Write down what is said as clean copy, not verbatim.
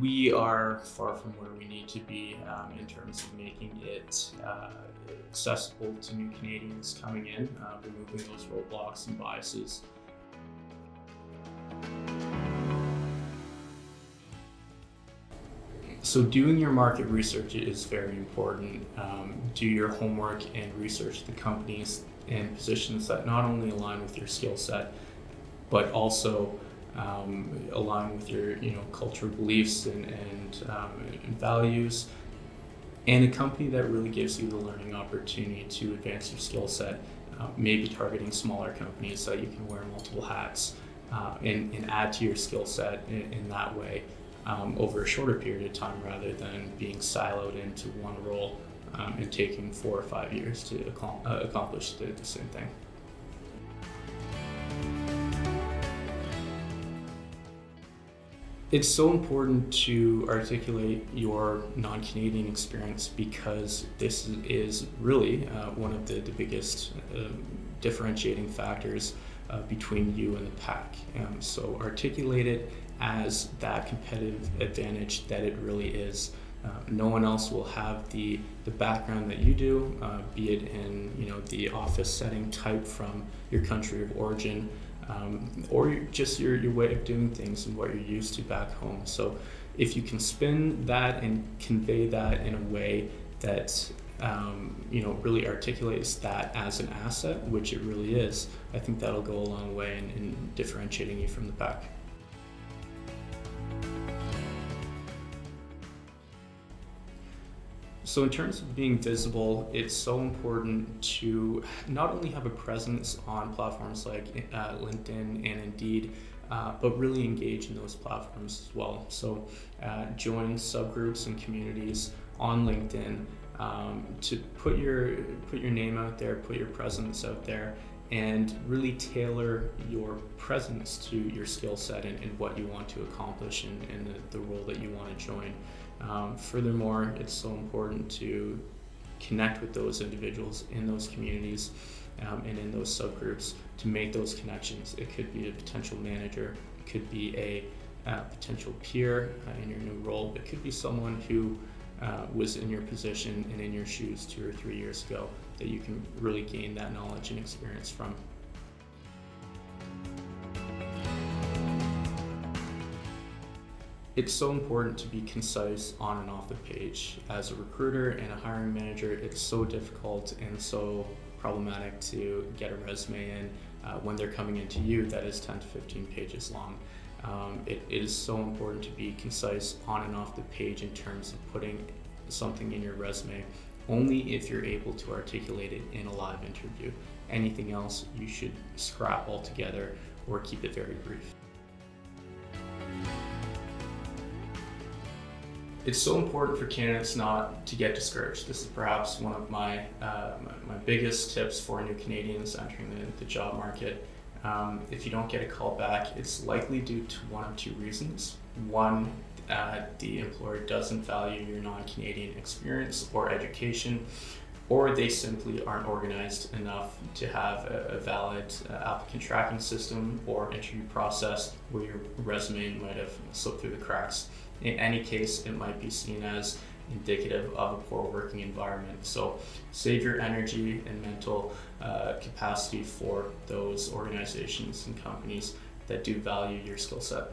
We are far from where we need to be in terms of making it accessible to new Canadians coming in, removing those roadblocks and biases. So doing your market research is very important. Do your homework and research the companies and positions that not only align with your skill set, but also align with your cultural beliefs and values, and a company that really gives you the learning opportunity to advance your skill set. Maybe targeting smaller companies so you can wear multiple hats and add to your skill set in that way. Over a shorter period of time rather than being siloed into one role and taking 4 or 5 years to accomplish the same thing. It's so important to articulate your non-Canadian experience because this is really one of the biggest differentiating factors between you and the pack. So articulate it as that competitive advantage that it really is. No one else will have the background that you do, be it in the office setting type from your country of origin, or just your way of doing things and what you're used to back home. So if you can spin that and convey that in a way that really articulates that as an asset, which it really is, I think that'll go a long way in differentiating you from the pack. So in terms of being visible, it's so important to not only have a presence on platforms like LinkedIn and Indeed, but really engage in those platforms as well. So join subgroups and communities on LinkedIn to put your name out there, put your presence out there, and really tailor your presence to your skill set and what you want to accomplish in the role that you want to join. Furthermore, it's so important to connect with those individuals in those communities and in those subgroups to make those connections. It could be a potential manager, it could be a potential peer in your new role, it could be someone who was in your position and in your shoes 2 or 3 years ago that you can really gain that knowledge and experience from. It's so important to be concise on and off the page. As a recruiter and a hiring manager, it's so difficult and so problematic to get a resume in when they're coming into you that is 10 to 15 pages long. It is so important to be concise on and off the page in terms of putting something in your resume, only if you're able to articulate it in a live interview. Anything else you should scrap altogether or keep it very brief. It's so important for candidates not to get discouraged. This is perhaps one of my biggest tips for new Canadians entering the job market. If you don't get a call back, it's likely due to one of 2 reasons. One, the employer doesn't value your non-Canadian experience or education, or they simply aren't organized enough to have a valid applicant tracking system or interview process where your resume might have slipped through the cracks. In any case, it might be seen as indicative of a poor working environment. So save your energy and mental capacity for those organizations and companies that do value your skill set.